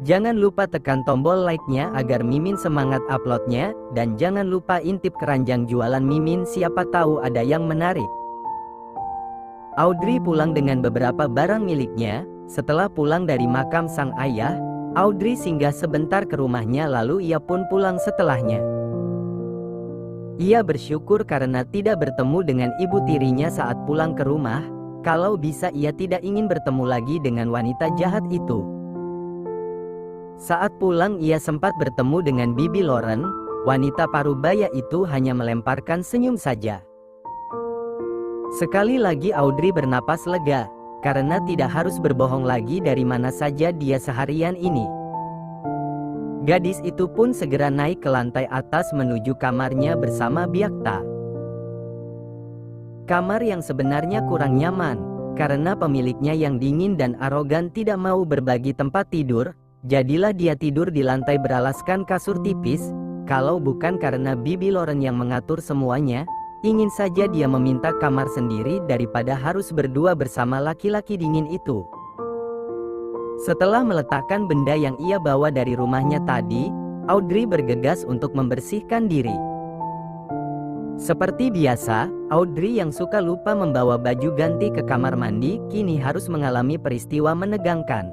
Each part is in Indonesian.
Jangan lupa tekan tombol like-nya agar Mimin semangat uploadnya, dan jangan lupa intip keranjang jualan Mimin, siapa tahu ada yang menarik. Audrey pulang dengan beberapa barang miliknya. Setelah pulang dari makam sang ayah, Audrey singgah sebentar ke rumahnya lalu ia pun pulang setelahnya. Ia bersyukur karena tidak bertemu dengan ibu tirinya saat pulang ke rumah. Kalau bisa ia tidak ingin bertemu lagi dengan wanita jahat itu. Saat pulang ia sempat bertemu dengan Bibi Lauren. Wanita parubaya itu hanya melemparkan senyum saja. Sekali lagi Audrey bernapas lega, karena tidak harus berbohong lagi dari mana saja dia seharian ini. Gadis itu pun segera naik ke lantai atas menuju kamarnya bersama Byakta. Kamar yang sebenarnya kurang nyaman, karena pemiliknya yang dingin dan arogan tidak mau berbagi tempat tidur. Jadilah dia tidur di lantai beralaskan kasur tipis. Kalau bukan karena Bibi Lauren yang mengatur semuanya, ingin saja dia meminta kamar sendiri daripada harus berdua bersama laki-laki dingin itu. Setelah meletakkan benda yang ia bawa dari rumahnya tadi, Audrey bergegas untuk membersihkan diri. Seperti biasa, Audrey yang suka lupa membawa baju ganti ke kamar mandi, kini harus mengalami peristiwa menegangkan.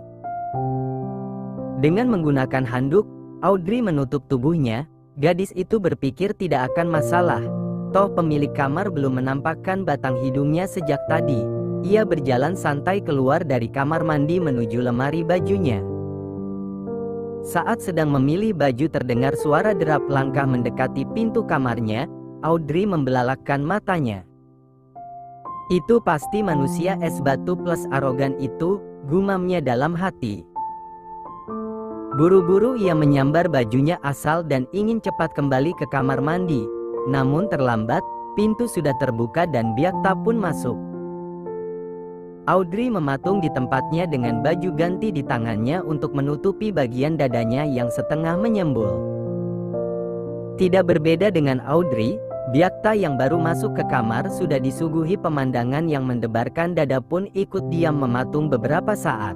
Dengan menggunakan handuk, Audrey menutup tubuhnya. Gadis itu berpikir tidak akan masalah. Toh pemilik kamar belum menampakkan batang hidungnya sejak tadi. Ia berjalan santai keluar dari kamar mandi menuju lemari bajunya. Saat sedang memilih baju terdengar suara derap langkah mendekati pintu kamarnya. Audrey membelalakkan matanya. Itu pasti manusia es batu plus arogan itu, gumamnya dalam hati. Buru-buru ia menyambar bajunya asal dan ingin cepat kembali ke kamar mandi. Namun terlambat, pintu sudah terbuka dan Byakta pun masuk. Audrey mematung di tempatnya dengan baju ganti di tangannya untuk menutupi bagian dadanya yang setengah menyembul. Tidak berbeda dengan Audrey, Byakta yang baru masuk ke kamar sudah disuguhi pemandangan yang mendebarkan dada pun ikut diam mematung beberapa saat.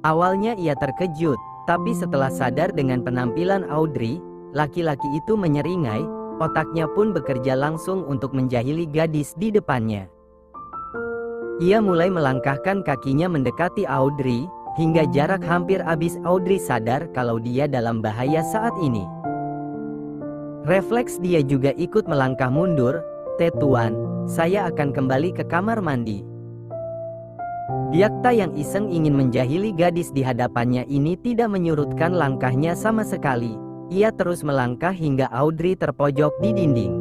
Awalnya ia terkejut, tapi setelah sadar dengan penampilan Audrey, laki-laki itu menyeringai, otaknya pun bekerja langsung untuk menjahili gadis di depannya. Ia mulai melangkahkan kakinya mendekati Audrey, hingga jarak hampir habis Audrey sadar kalau dia dalam bahaya saat ini. Refleks dia juga ikut melangkah mundur. Tuan, saya akan kembali ke kamar mandi. Byakta yang iseng ingin menjahili gadis di hadapannya ini tidak menyurutkan langkahnya sama sekali. Ia terus melangkah hingga Audrey terpojok di dinding.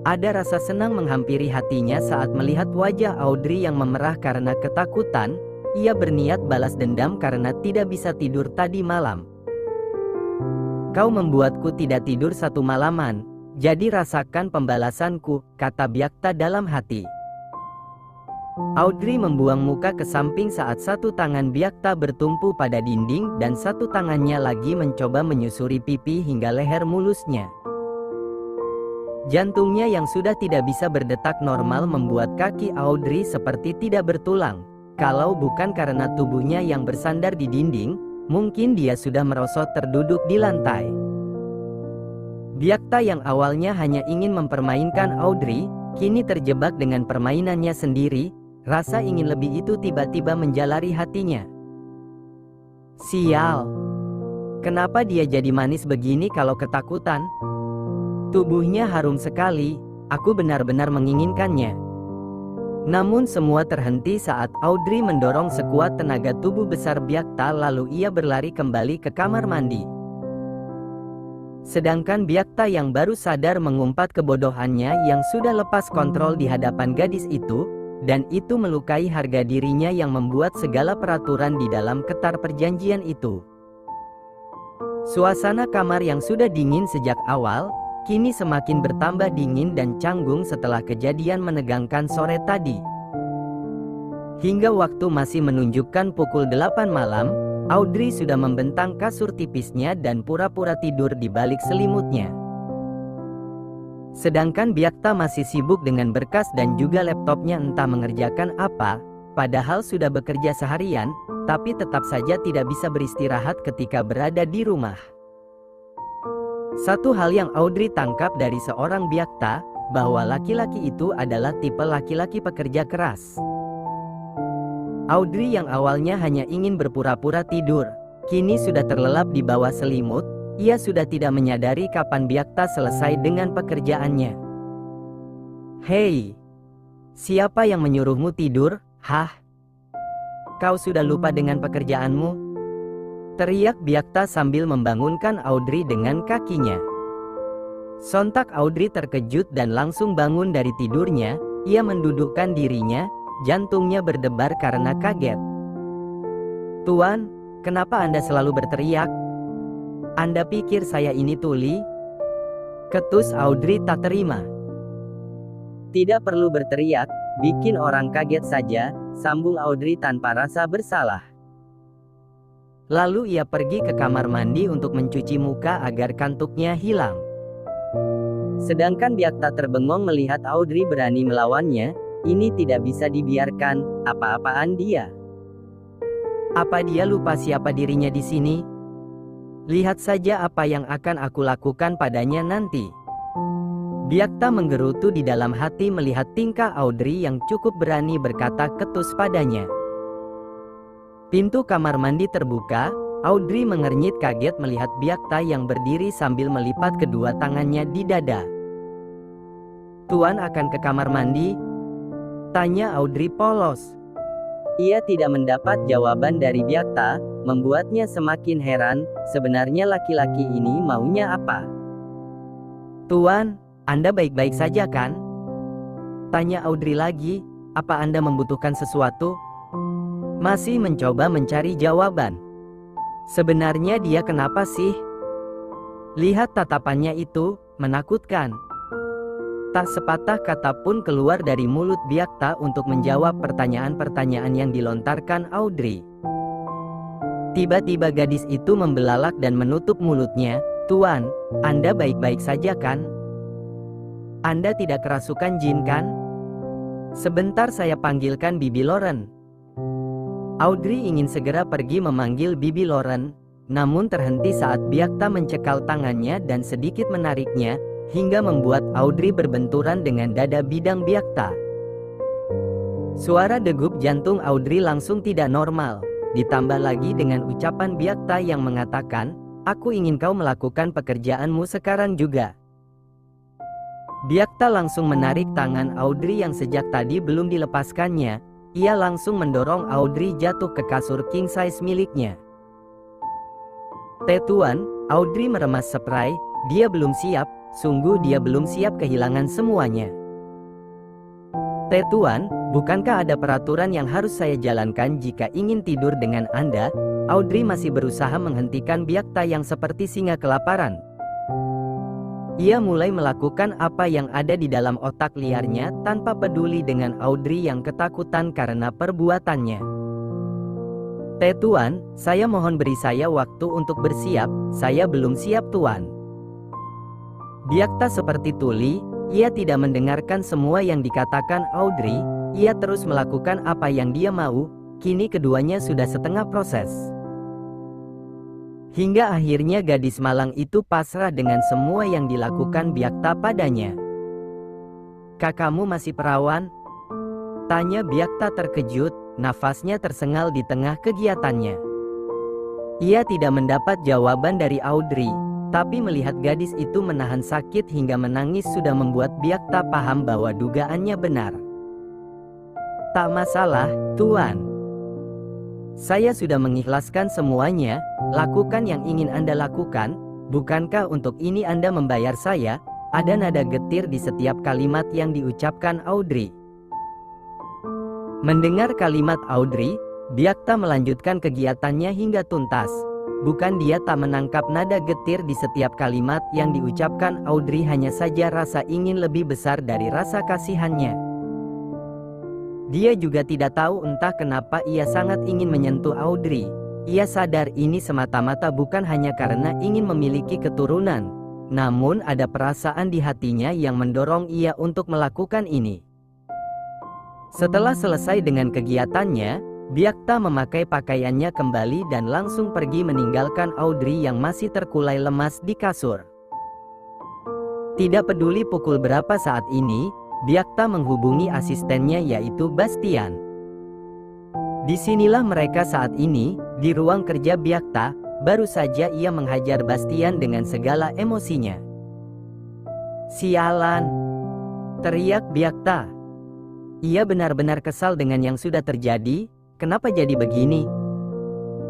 Ada rasa senang menghampiri hatinya saat melihat wajah Audrey yang memerah karena ketakutan. Ia berniat balas dendam karena tidak bisa tidur tadi malam. Kau membuatku tidak tidur satu malaman, jadi rasakan pembalasanku, kata Byakta dalam hati. Audrey membuang muka ke samping saat satu tangan Byakta bertumpu pada dinding dan satu tangannya lagi mencoba menyusuri pipi hingga leher mulusnya. Jantungnya yang sudah tidak bisa berdetak normal membuat kaki Audrey seperti tidak bertulang. Kalau bukan karena tubuhnya yang bersandar di dinding, mungkin dia sudah merosot terduduk di lantai. Byakta yang awalnya hanya ingin mempermainkan Audrey, kini terjebak dengan permainannya sendiri. Rasa ingin lebih itu tiba-tiba menjalari hatinya. Sial. Kenapa dia jadi manis begini kalau ketakutan? Tubuhnya harum sekali, aku benar-benar menginginkannya. Namun semua terhenti saat Audrey mendorong sekuat tenaga tubuh besar Byakta lalu ia berlari kembali ke kamar mandi. Sedangkan Byakta yang baru sadar mengumpat kebodohannya yang sudah lepas kontrol di hadapan gadis itu, dan itu melukai harga dirinya yang membuat segala peraturan di dalam ketar perjanjian itu. Suasana kamar yang sudah dingin sejak awal, kini semakin bertambah dingin dan canggung setelah kejadian menegangkan sore tadi. Hingga waktu masih menunjukkan pukul 8 malam, Audrey sudah membentang kasur tipisnya dan pura-pura tidur di balik selimutnya. Sedangkan Byakta masih sibuk dengan berkas dan juga laptopnya entah mengerjakan apa. Padahal sudah bekerja seharian, tapi tetap saja tidak bisa beristirahat ketika berada di rumah. Satu hal yang Audrey tangkap dari seorang Byakta, bahwa laki-laki itu adalah tipe laki-laki pekerja keras. Audrey yang awalnya hanya ingin berpura-pura tidur, kini sudah terlelap di bawah selimut. Ia sudah tidak menyadari kapan Byakta selesai dengan pekerjaannya. "Hei, siapa yang menyuruhmu tidur? Hah? Kau sudah lupa dengan pekerjaanmu?" teriak Byakta sambil membangunkan Audrey dengan kakinya. Sontak Audrey terkejut dan langsung bangun dari tidurnya. Ia mendudukkan dirinya, jantungnya berdebar karena kaget. "Tuan, kenapa Anda selalu berteriak? Anda pikir saya ini tuli?" ketus Audrey tak terima. "Tidak perlu berteriak, bikin orang kaget saja," sambung Audrey tanpa rasa bersalah. Lalu ia pergi ke kamar mandi untuk mencuci muka agar kantuknya hilang. Sedangkan Byakta terbengong melihat Audrey berani melawannya. Ini tidak bisa dibiarkan. Apa-apaan dia? Apa dia lupa siapa dirinya di sini? Lihat saja apa yang akan aku lakukan padanya nanti. Byakta menggerutu di dalam hati melihat tingkah Audrey yang cukup berani berkata ketus padanya. Pintu kamar mandi terbuka. Audrey mengernyit kaget melihat Byakta yang berdiri sambil melipat kedua tangannya di dada. "Tuan akan ke kamar mandi?" tanya Audrey polos. Ia tidak mendapat jawaban dari Byakta, membuatnya semakin heran. Sebenarnya laki-laki ini maunya apa? "Tuan, Anda baik-baik saja kan?" tanya Audrey lagi. "Apa Anda membutuhkan sesuatu?" Masih mencoba mencari jawaban. Sebenarnya dia kenapa sih? Lihat tatapannya itu, menakutkan. Tak sepatah kata pun keluar dari mulut Byakta untuk menjawab pertanyaan-pertanyaan yang dilontarkan Audrey. Tiba-tiba gadis itu membelalak dan menutup mulutnya. "Tuan, Anda baik-baik saja kan? Anda tidak kerasukan jin kan? Sebentar saya panggilkan Bibi Lauren." Audrey ingin segera pergi memanggil Bibi Lauren, namun terhenti saat Byakta mencekal tangannya dan sedikit menariknya, hingga membuat Audrey berbenturan dengan dada bidang Byakta. Suara degup jantung Audrey langsung tidak normal, ditambah lagi dengan ucapan Byakta yang mengatakan, "Aku ingin kau melakukan pekerjaanmu sekarang juga." Byakta langsung menarik tangan Audrey yang sejak tadi belum dilepaskannya. Ia langsung mendorong Audrey jatuh ke kasur king size miliknya. Tuan, Audrey meremas spray. Dia belum siap, sungguh dia belum siap kehilangan semuanya. Tuan, bukankah ada peraturan yang harus saya jalankan jika ingin tidur dengan Anda? Audrey masih berusaha menghentikan Byakta yang seperti singa kelaparan. Ia mulai melakukan apa yang ada di dalam otak liarnya tanpa peduli dengan Audrey yang ketakutan karena perbuatannya. "Tuan, saya mohon beri saya waktu untuk bersiap, saya belum siap Tuan." Byakta seperti tuli, ia tidak mendengarkan semua yang dikatakan Audrey, ia terus melakukan apa yang dia mau. Kini keduanya sudah setengah proses. Hingga akhirnya gadis malang itu pasrah dengan semua yang dilakukan Byakta padanya. "Kakakmu masih perawan?" tanya Byakta terkejut, nafasnya tersengal di tengah kegiatannya. Ia tidak mendapat jawaban dari Audrey, tapi melihat gadis itu menahan sakit hingga menangis sudah membuat Byakta paham bahwa dugaannya benar. "Tak masalah, Tuan. Saya sudah mengikhlaskan semuanya, lakukan yang ingin Anda lakukan. Bukankah untuk ini Anda membayar saya?" Ada nada getir di setiap kalimat yang diucapkan Audrey. Mendengar kalimat Audrey, Byakta melanjutkan kegiatannya hingga tuntas. Bukan dia tak menangkap nada getir di setiap kalimat yang diucapkan Audrey, hanya saja rasa ingin lebih besar dari rasa kasihannya. Dia juga tidak tahu entah kenapa ia sangat ingin menyentuh Audrey. Ia sadar ini semata-mata bukan hanya karena ingin memiliki keturunan, namun ada perasaan di hatinya yang mendorong ia untuk melakukan ini. Setelah selesai dengan kegiatannya, Byakta memakai pakaiannya kembali dan langsung pergi meninggalkan Audrey yang masih terkulai lemas di kasur. Tidak peduli pukul berapa saat ini, Byakta menghubungi asistennya yaitu Bastian. Disinilah mereka saat ini, di ruang kerja Byakta. Baru saja ia menghajar Bastian dengan segala emosinya. "Sialan!" teriak Byakta. Ia benar-benar kesal dengan yang sudah terjadi. Kenapa jadi begini?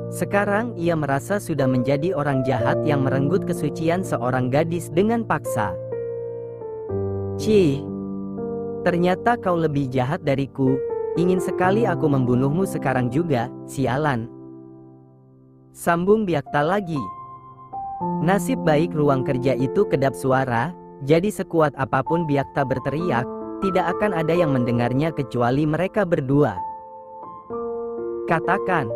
Sekarang ia merasa sudah menjadi orang jahat yang merenggut kesucian seorang gadis dengan paksa. "Cih, ternyata kau lebih jahat dariku. Ingin sekali aku membunuhmu sekarang juga, sialan!" Sambung Byakta lagi. Nasib baik ruang kerja itu kedap suara, jadi sekuat apapun Byakta berteriak, tidak akan ada yang mendengarnya kecuali mereka berdua. "Katakan."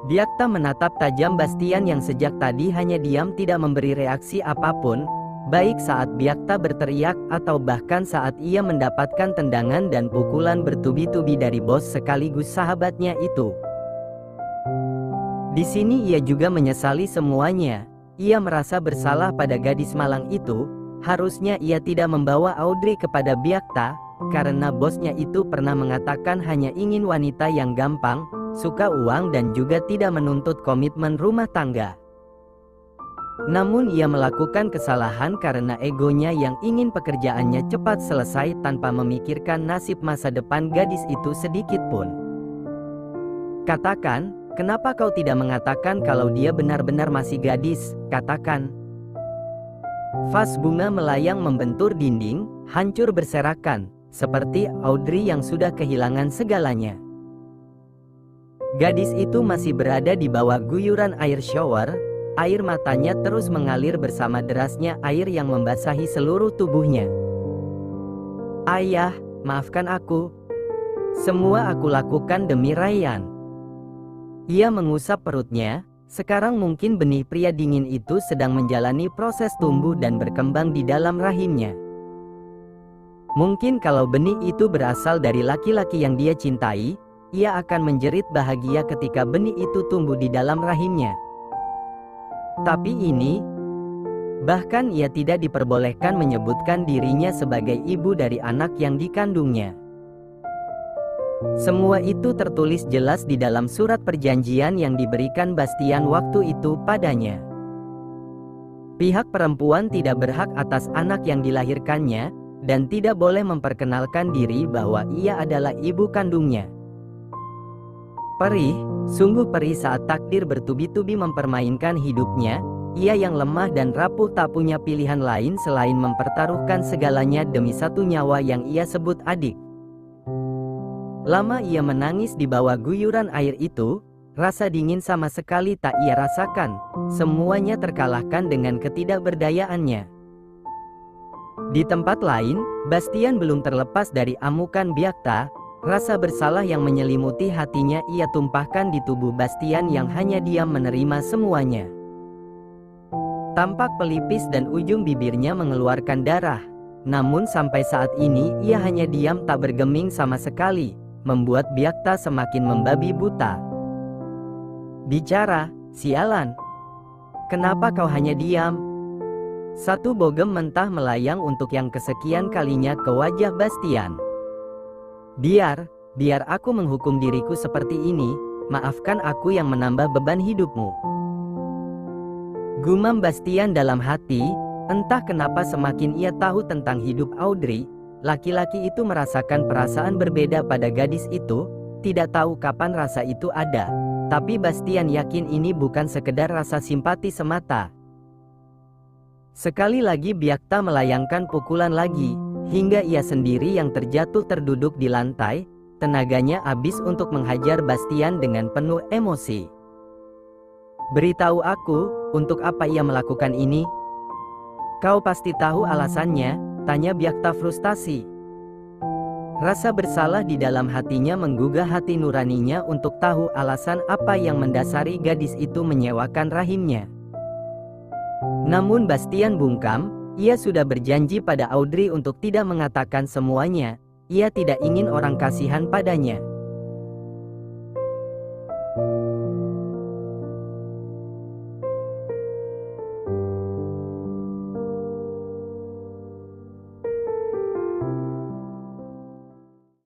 Byakta menatap tajam Bastian yang sejak tadi hanya diam tidak memberi reaksi apapun, baik saat Byakta berteriak atau bahkan saat ia mendapatkan tendangan dan pukulan bertubi-tubi dari bos sekaligus sahabatnya itu. Di sini ia juga menyesali semuanya. Ia merasa bersalah pada gadis malang itu. Harusnya ia tidak membawa Audrey kepada Byakta, karena bosnya itu pernah mengatakan hanya ingin wanita yang gampang, suka uang dan juga tidak menuntut komitmen rumah tangga. Namun ia melakukan kesalahan karena egonya yang ingin pekerjaannya cepat selesai tanpa memikirkan nasib masa depan gadis itu sedikit pun. "Katakan, kenapa kau tidak mengatakan kalau dia benar-benar masih gadis? Katakan." Vas bunga melayang membentur dinding, hancur berserakan, seperti Audrey yang sudah kehilangan segalanya. Gadis itu masih berada di bawah guyuran air shower. Air matanya terus mengalir bersama derasnya air yang membasahi seluruh tubuhnya. "Ayah, maafkan aku. Semua aku lakukan demi Ryan." Ia mengusap perutnya. Sekarang mungkin benih pria dingin itu sedang menjalani proses tumbuh dan berkembang di dalam rahimnya. Mungkin kalau benih itu berasal dari laki-laki yang dia cintai, ia akan menjerit bahagia ketika benih itu tumbuh di dalam rahimnya. Tapi ini, bahkan ia tidak diperbolehkan menyebutkan dirinya sebagai ibu dari anak yang dikandungnya. Semua itu tertulis jelas di dalam surat perjanjian yang diberikan Bastian waktu itu padanya. Pihak perempuan tidak berhak atas anak yang dilahirkannya, dan tidak boleh memperkenalkan diri bahwa ia adalah ibu kandungnya. Perih, sungguh perih saat takdir bertubi-tubi mempermainkan hidupnya. Ia yang lemah dan rapuh tak punya pilihan lain selain mempertaruhkan segalanya demi satu nyawa yang ia sebut adik. Lama ia menangis di bawah guyuran air itu. Rasa dingin sama sekali tak ia rasakan. Semuanya terkalahkan dengan ketidakberdayaannya. Di tempat lain, Bastian belum terlepas dari amukan Byakta. Rasa bersalah yang menyelimuti hatinya ia tumpahkan di tubuh Bastian yang hanya diam menerima semuanya. Tampak pelipis dan ujung bibirnya mengeluarkan darah. Namun sampai saat ini ia hanya diam tak bergeming sama sekali, membuat Byakta semakin membabi buta. "Bicara, sialan. Kenapa kau hanya diam?" Satu bogem mentah melayang untuk yang kesekian kalinya ke wajah Bastian. Biar aku menghukum diriku seperti ini. Maafkan aku yang menambah beban hidupmu." Gumam Bastian dalam hati. Entah kenapa semakin ia tahu tentang hidup Audrey, laki-laki itu merasakan perasaan berbeda pada gadis itu. Tidak tahu kapan rasa itu ada, tapi Bastian yakin ini bukan sekedar rasa simpati semata. Sekali lagi Byakta melayangkan pukulan lagi, hingga ia sendiri yang terjatuh terduduk di lantai. Tenaganya habis untuk menghajar Bastian dengan penuh emosi. "Beritahu aku, untuk apa ia melakukan ini?" "Kau pasti tahu alasannya," tanya Byakta frustasi. Rasa bersalah di dalam hatinya menggugah hati nuraninya untuk tahu alasan apa yang mendasari gadis itu menyewakan rahimnya. Namun Bastian bungkam. Ia sudah berjanji pada Audrey untuk tidak mengatakan semuanya. Ia tidak ingin orang kasihan padanya.